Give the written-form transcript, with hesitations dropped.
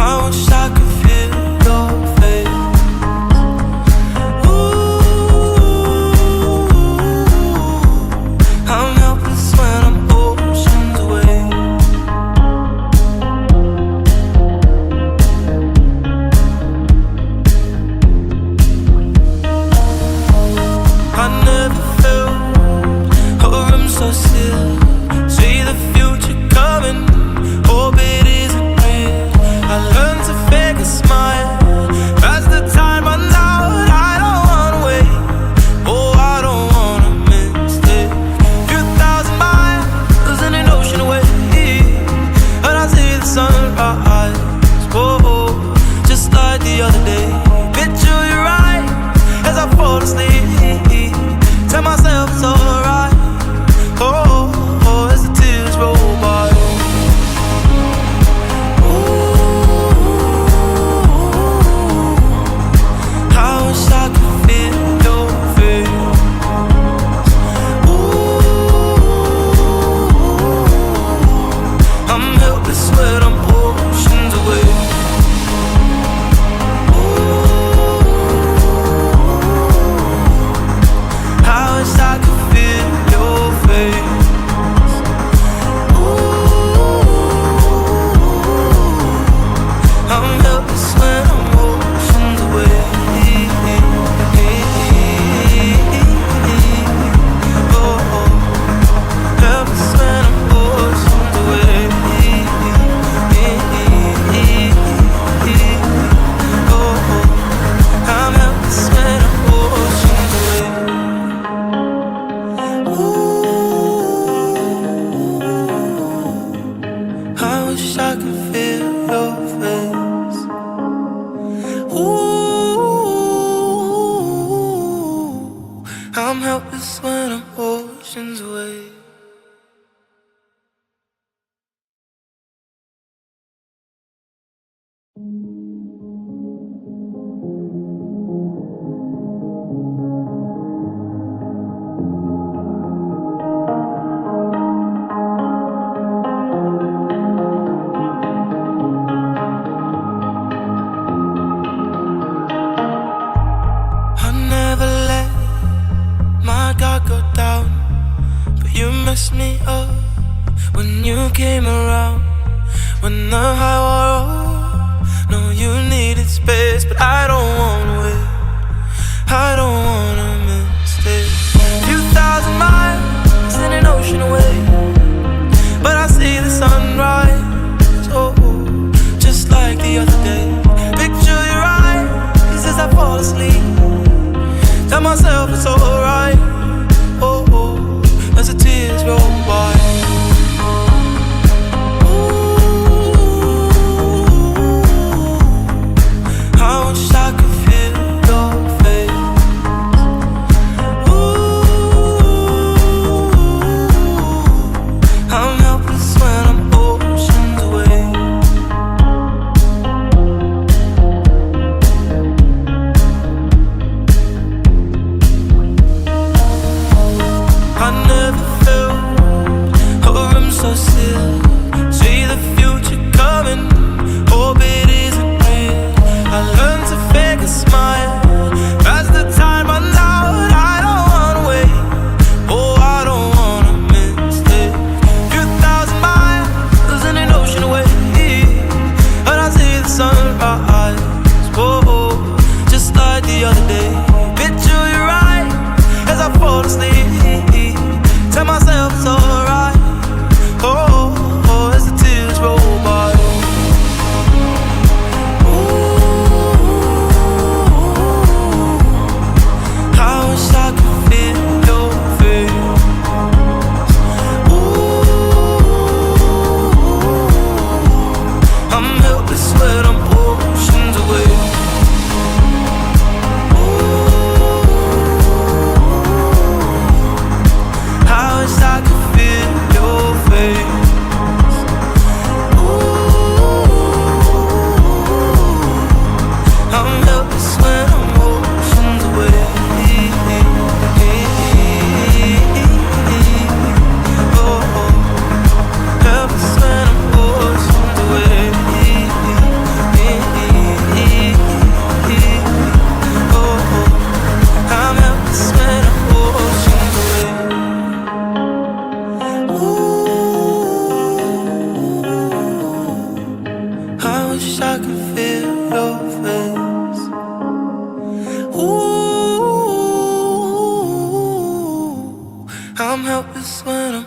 I wish I could feel your face. helpless when I'm oceans away. I never let my guard go down, but you messed me up when you came around. When the high wore off, no, you needed space, but I don't wanna wait. I don't wanna miss it. Few thousand miles in an ocean away, but I see the sunrise, oh, just like the other day. Picture your eyes as I fall asleep. Tell myself it's alright, oh, oh, as the tears roll by. I wish I could feel your face. I'm helpless when I'm oceans away. I never felt a room so still. See the future coming, hope it isn't real. I learned to fake a smile as the time runs out. I don't wanna wait, oh, I don't wanna miss it. Few thousand miles in an ocean away, and I see the sunrise, oh, just like the other day. Picture your eyes as I fall asleep. Tell myself it's alright, oh, oh, as the tears roll by. I wish I could feel your face. I'm helpless when I'm oceans away. I wish I could feel your face. I'm helpless when I'm oceans away. Helpless when I'm oceans away. I'm helpless when I'm oceans away. I wish I could feel your face. Ooh, I'm helpless when I'm